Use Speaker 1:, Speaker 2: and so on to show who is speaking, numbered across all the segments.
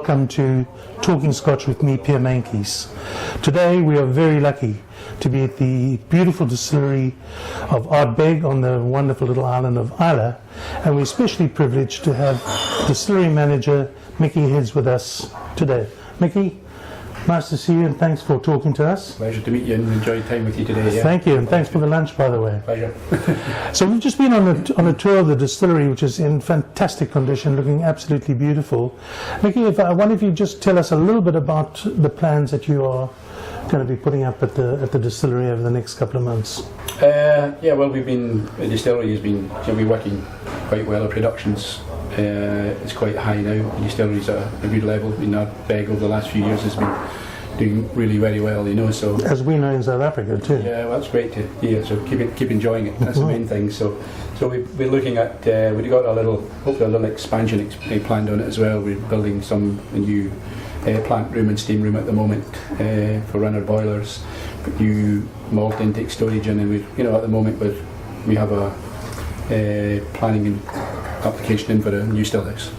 Speaker 1: welcome to Talking Scotch with me, Pierre Meintjes. Today we are very lucky to be at the beautiful distillery of Ardbeg on the wonderful little island of Islay, and we're especially privileged to have distillery manager Mickey Heads with us today. Mickey, nice to see you and thanks for talking to us.
Speaker 2: Pleasure to meet you and enjoy time with you today. Yeah.
Speaker 1: Thank you, and thanks for the lunch, by the way.
Speaker 2: Pleasure.
Speaker 1: So we've just been on a tour of the distillery, which is in fantastic condition, looking absolutely beautiful. Mickey, I wonder if you just tell us a little bit about the plans that you are going to be putting up at the distillery over the next couple of months.
Speaker 2: The distillery has been working quite well. Our production's it's quite high now. The distillery's at a good level. Ardbeg over the last few years has been doing really very well, So
Speaker 1: as we know in South Africa too.
Speaker 2: Yeah, well, that's great to hear. So keep enjoying it. That's the main thing. So we've been looking at we've got hopefully a little expansion planned on it as well. We're building a new plant room and steam room at the moment for runner boilers, new malt intake storage, and then at the moment we have a planning and application in for a new still house.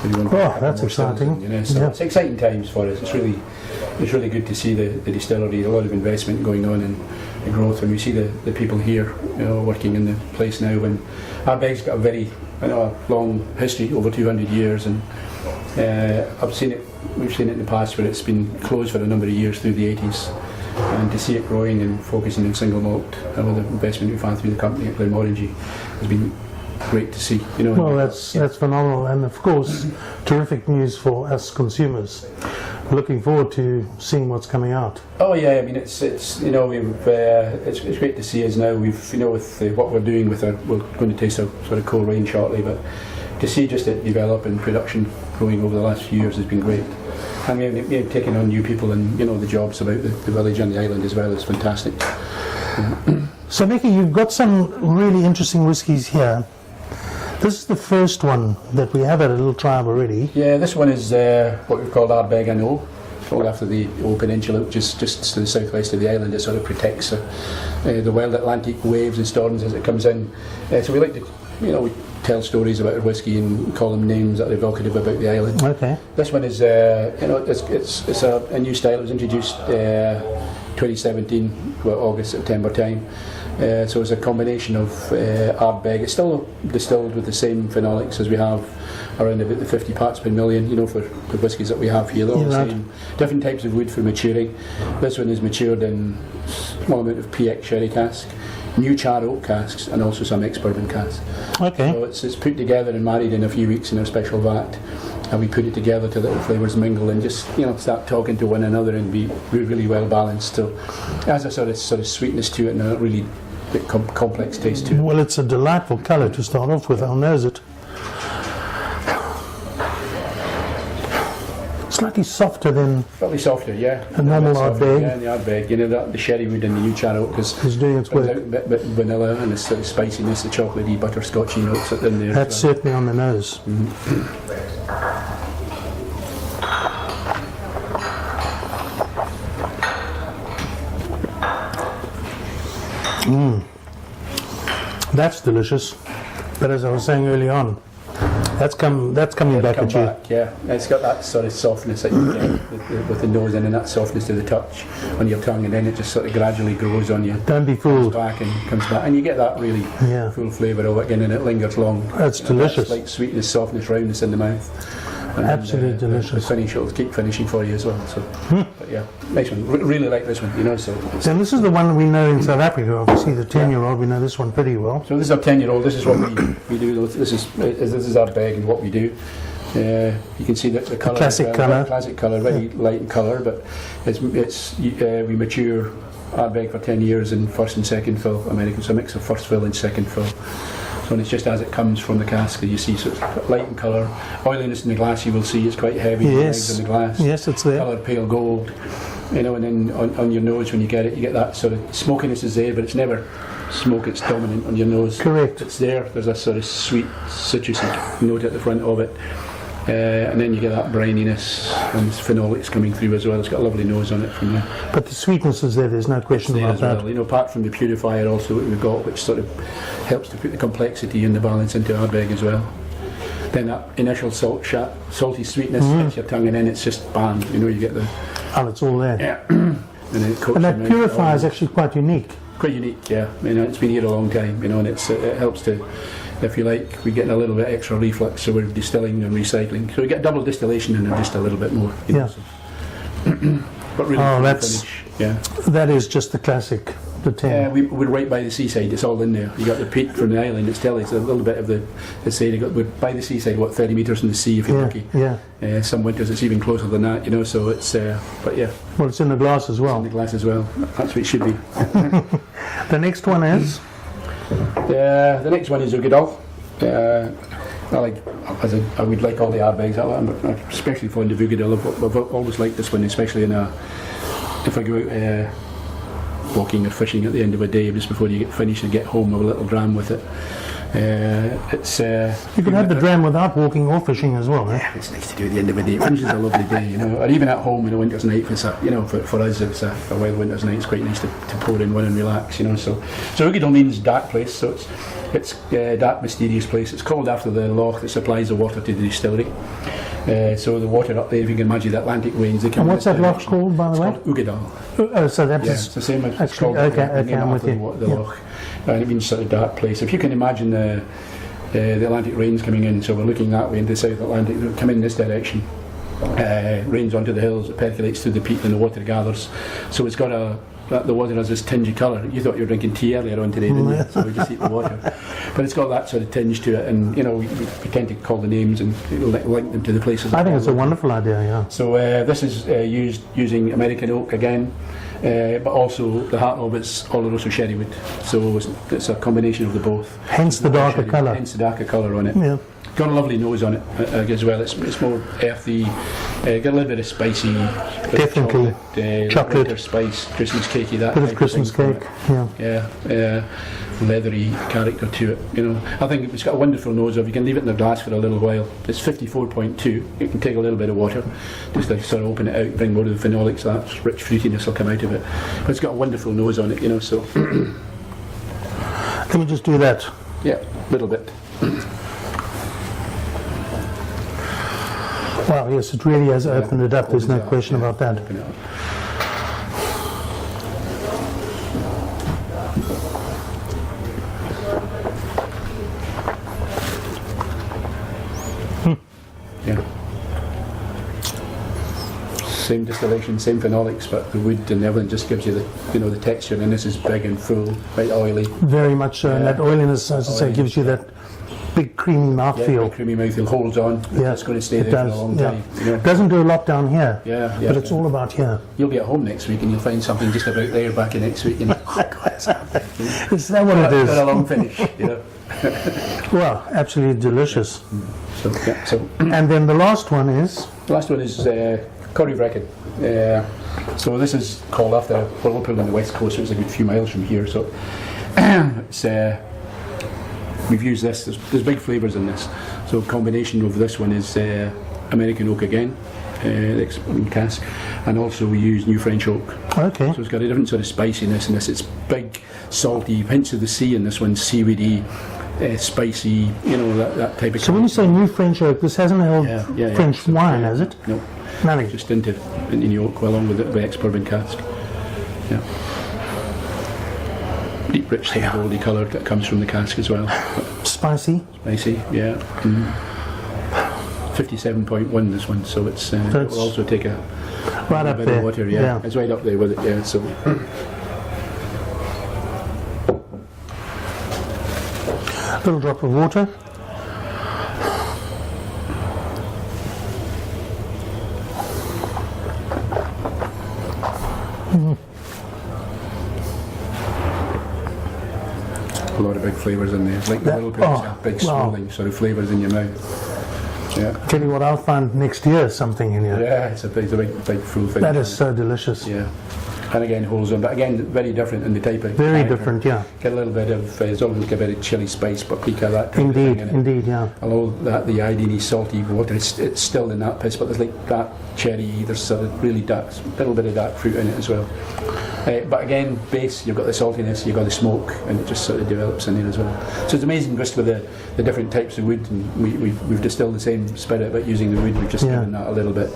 Speaker 1: Oh, that's exciting.
Speaker 2: It's exciting times for us. It's really good to see the distillery, a lot of investment going on and the growth, and we see the people here working in the place now. And Ardbeg's got a very long history, over 200 years, and we've seen it in the past where it's been closed for a number of years through the 80s, and to see it growing and focusing on single malt with the investment we've had through the company at Glenmorangie has been great to see.
Speaker 1: Well, that's phenomenal, and of course terrific news for us consumers. Looking forward to seeing what's coming out.
Speaker 2: Oh yeah, I mean it's great to see us now. We've with what we're doing with we're going to taste a sort of core range shortly, but to see just it develop and production growing over the last few years has been great. And we've taken on new people and the jobs about the village and the island as well is fantastic.
Speaker 1: So Mickey, you've got some really interesting whiskies here. This is the first one that we have had a little try of already.
Speaker 2: Yeah, this one is what we've called Ardbeg O, called after the O Peninsula, which is just to the southwest of the island. It sort of protects the wild Atlantic waves and storms as it comes in. So we like to, we tell stories about our whisky and call them names that are evocative about the island.
Speaker 1: Okay.
Speaker 2: This one is, it's a new style. It was introduced 2017, August, September time. So it's a combination of Ardbeg. It's still distilled with the same phenolics as we have around about the 50 parts per million, for the whiskies that we have here. They're all the same. Different types of wood for maturing. This one is matured in a small amount of PX sherry cask, new char oak casks, and also some ex-bourbon casks.
Speaker 1: Okay.
Speaker 2: So it's put together and married in a few weeks in a special vat. And we put it together to let the flavours mingle and just start talking to one another and be really well balanced. So it has a sort of sweetness to it and a really complex taste to it.
Speaker 1: Well, it's a delightful colour to start off with. I'll nose it. Slightly softer than
Speaker 2: a
Speaker 1: normal Ardbeg.
Speaker 2: Yeah, the Ardbeg. The sherry wood and the new char oak is
Speaker 1: doing its work.
Speaker 2: A bit vanilla and the sort of spiciness, the chocolatey, butterscotchy notes in there.
Speaker 1: That's certainly on the nose. That's delicious. But as I was saying early on, that's coming back at you.
Speaker 2: Yeah, it's got that sort of softness that you get with the nose and that softness to the touch on your tongue, and then it just sort of gradually grows on you.
Speaker 1: Don't be fooled.
Speaker 2: Comes back, and you get that really full flavour of it again, and it lingers long.
Speaker 1: That's delicious.
Speaker 2: That's like sweetness, softness, roundness in the mouth. And
Speaker 1: absolutely delicious.
Speaker 2: The finish will keep finishing for you as well. So, but yeah, nice one. Really like this one, So.
Speaker 1: And this is the one we know in South Africa. Obviously, the 10-year-old. We know this one pretty well.
Speaker 2: So this is our 10-year-old. This is what we do. This is Ardbeg and what we do. You can see that the colour.
Speaker 1: Classic colour.
Speaker 2: Classic colour, very light in colour, but we mature Ardbeg for 10 years in first and second fill American. So a mix of first fill and second fill. So it's just as it comes from the cask that you see, so it's light in colour. Oiliness in the glass you will see is quite heavy.
Speaker 1: Yes.
Speaker 2: In the glass.
Speaker 1: Yes, it's there.
Speaker 2: Coloured pale gold. And then on your nose when you get it, you get that sort of smokiness is there, but it's never smoke, it's dominant on your nose.
Speaker 1: Correct.
Speaker 2: It's there. There's a sort of sweet citrusy note at the front of it. And then you get that brininess and phenolics coming through as well. It's got a lovely nose on it from there.
Speaker 1: But the sweetness is there, there's no question about that.
Speaker 2: Well. Apart from the purifier also that we've got, which sort of helps to put the complexity and the balance into Ardbeg as well. Then that initial salty sweetness hits your tongue, and then it's just bam. You know, you get the
Speaker 1: Oh, it's all there.
Speaker 2: yeah, and then it coats
Speaker 1: And
Speaker 2: your
Speaker 1: that
Speaker 2: mouth.
Speaker 1: purifier is actually quite unique.
Speaker 2: Quite unique, yeah. You know, it's been here a long time, you know, and it helps to, if you like, we're getting a little bit extra reflux, so we're distilling and recycling. So we get double distillation and just a little bit more. You know,
Speaker 1: Yeah.
Speaker 2: so. But really,
Speaker 1: Oh,
Speaker 2: full
Speaker 1: that's-
Speaker 2: finish, yeah.
Speaker 1: That is just the classic, the 10.
Speaker 2: We're right by the seaside. It's all in there. You got the peak from the island. It's still, it's a little bit of the say. We're by the seaside. What, 30 metres from the sea if you're
Speaker 1: Yeah,
Speaker 2: lucky.
Speaker 1: yeah.
Speaker 2: Some winters it's even closer than that. You know, so it's. But yeah,
Speaker 1: Well, it's in the glass as
Speaker 2: in
Speaker 1: well.
Speaker 2: the glass as well. That's what it should be.
Speaker 1: The next one is
Speaker 2: The next one is Ugadal. I would like all the Ardbegs. I'm especially fond of Ugadal. I've always liked this one, especially if I go out walking or fishing at the end of a day, just before you get finished and get home, have a little dram with it.
Speaker 1: you can have the dram without walking or fishing as well. Eh?
Speaker 2: It's nice to do at the end of the day. Fringe is a lovely day, you know. Or even at home in a winter's night, if it's for us, if it's a wild winter's night, it's quite nice to pour in one and relax, you know. So Ugadal means dark place, so it's a dark, mysterious place. It's called after the loch that supplies the water to the distillery. So the water up there, if you can imagine the Atlantic rains, they come.
Speaker 1: And what's
Speaker 2: in
Speaker 1: that
Speaker 2: this
Speaker 1: loch
Speaker 2: direction.
Speaker 1: called, by the way?
Speaker 2: It's called Ugadal.
Speaker 1: Oh, so that
Speaker 2: Yeah,
Speaker 1: is
Speaker 2: it's the same as it's
Speaker 1: actually,
Speaker 2: called.
Speaker 1: okay,
Speaker 2: the name
Speaker 1: I'm
Speaker 2: after
Speaker 1: with you.
Speaker 2: the
Speaker 1: Yeah.
Speaker 2: loch. And it means sort of dark place. If you can imagine the Atlantic rains coming in, so we're looking that way into the South Atlantic, they come in this direction. Rains onto the hills, it percolates through the peat and the water gathers. So it's got the water has this tingy colour. You thought you were drinking tea earlier on today, didn't you? So we just eat the water. But it's got that sort of tinge to it, and you know, we tend to call the names and link them to the places.
Speaker 1: I think it's a wonderful idea, yeah.
Speaker 2: So this is used using American oak again, but also the heart of it's Oloroso sherry wood. So it's a combination of the both.
Speaker 1: Hence the darker
Speaker 2: Sherry,
Speaker 1: colour.
Speaker 2: Hence the darker colour on it.
Speaker 1: Yeah.
Speaker 2: Got a lovely nose on it as well. It's more earthy. Got a little bit of spicy.
Speaker 1: Definitely. Chocolate.
Speaker 2: Winter spice, Christmas cakey. That
Speaker 1: Bit
Speaker 2: type
Speaker 1: of Christmas
Speaker 2: thing.
Speaker 1: cake, yeah.
Speaker 2: Yeah, leathery character to it. You know, I think it's got a wonderful nose. Of you can leave it in the glass for a little while. It's 54.2. You can take a little bit of water, just to sort of open it out, bring more of the phenolics. That rich fruitiness will come out of it. But it's got a wonderful nose on it. You know, so
Speaker 1: Let me just do that.
Speaker 2: yeah, a little bit.
Speaker 1: Wow, yes, it really has opened it up. There's no
Speaker 2: Opens it up,
Speaker 1: question
Speaker 2: yeah.
Speaker 1: about that.
Speaker 2: Open it up. Yeah. Same distillation, same phenolics, but the wood and everything just gives you the texture. And this is big and full, quite oily.
Speaker 1: Very much so. And
Speaker 2: Yeah.
Speaker 1: that oiliness, as I say,
Speaker 2: Oily.
Speaker 1: gives you that big creamy
Speaker 2: Yeah,
Speaker 1: mouthfeel.
Speaker 2: creamy mouthfeel holds on.
Speaker 1: Yeah,
Speaker 2: It's going to stay
Speaker 1: it
Speaker 2: there
Speaker 1: does.
Speaker 2: for a long
Speaker 1: Yeah.
Speaker 2: time. You know?
Speaker 1: Doesn't do a lot down here,
Speaker 2: Yeah, yeah.
Speaker 1: but it's all about here.
Speaker 2: You'll be at home next week and you'll find something just about there back in next week. And
Speaker 1: Is that what it
Speaker 2: got a
Speaker 1: is?
Speaker 2: long finish, you know.
Speaker 1: Well, absolutely delicious.
Speaker 2: So, yeah, so
Speaker 1: And then the last one is,
Speaker 2: the last one is Corrie Vrecken. So this is called after a whirlpool on the west coast, so it's a good few miles from here. So it's, we've used this. There's big flavours in this. So a combination of this one is American oak again, cask, and also we use New French oak.
Speaker 1: okay,
Speaker 2: So it's got a different sort of spiciness in this. It's big, salty, hints of the sea in this one, seaweedy, spicy, you know, that type of.
Speaker 1: so when you say new French oak, this hasn't held
Speaker 2: Yeah.
Speaker 1: French
Speaker 2: So,
Speaker 1: wine, has it?
Speaker 2: No.
Speaker 1: Nothing.
Speaker 2: Just into the oak along with the ex-bourbon cask. Yeah. Deep, rich, sort of goldy colour that comes from the cask as well.
Speaker 1: Spicy.
Speaker 2: Spicy, yeah. 57.1 this one, so it's it
Speaker 1: That's
Speaker 2: will also take a
Speaker 1: Right up
Speaker 2: bit
Speaker 1: there.
Speaker 2: of water. Yeah. It's right up there with it. Yeah. So
Speaker 1: Little drop of water.
Speaker 2: a lot of big flavours in there. It's like the little bit of big swirling sort of flavours in your mouth. Yeah.
Speaker 1: Tell you what, I'll find next year something in here.
Speaker 2: Yeah, it's a big full finish.
Speaker 1: That is so delicious.
Speaker 2: Yeah. And again, holds on, but again, very different in the type of.
Speaker 1: Very
Speaker 2: character.
Speaker 1: different, yeah.
Speaker 2: Get a little bit of, it's almost like a bit of chili spice, paprika, that type of
Speaker 1: Indeed,
Speaker 2: thing in it.
Speaker 1: indeed, yeah.
Speaker 2: Although that the iodine salty water, it's still in that piss, but there's like that cherry, there's sort of really dark, little bit of dark fruit in it as well. But again, base, you've got the saltiness, you've got the smoke, and it just sort of develops in there as well. So it's amazing just with the different types of wood, and we've distilled the same spirit, but using the wood, we've just given that a little bit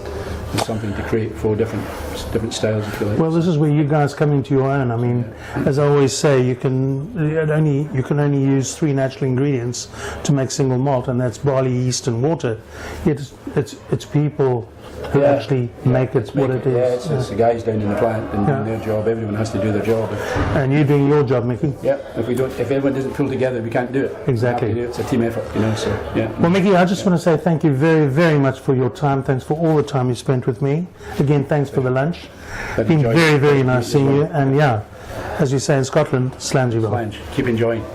Speaker 2: of something to create 4 different styles, if you like.
Speaker 1: Well, this is where you guys come into your own. I mean, as I always say, you can only use 3 natural ingredients to make single malt, and that's barley, yeast, and water. Yet it's people who actually make it what it is.
Speaker 2: Yeah, it's the guys down in the plant and doing their job. Everyone has to do their job.
Speaker 1: And you're doing your job, Mickey.
Speaker 2: Yeah. If everyone doesn't pull together, we can't do it.
Speaker 1: Exactly.
Speaker 2: We have to do it. It's a team effort, you know. So yeah.
Speaker 1: Well, Mickey, I just want to say thank you very, very much for your time. Thanks for all the time you spent with me. Again, thanks for the lunch. It's been very, very nice seeing you. And yeah, as you say in Scotland, slange you well.
Speaker 2: Keep enjoying.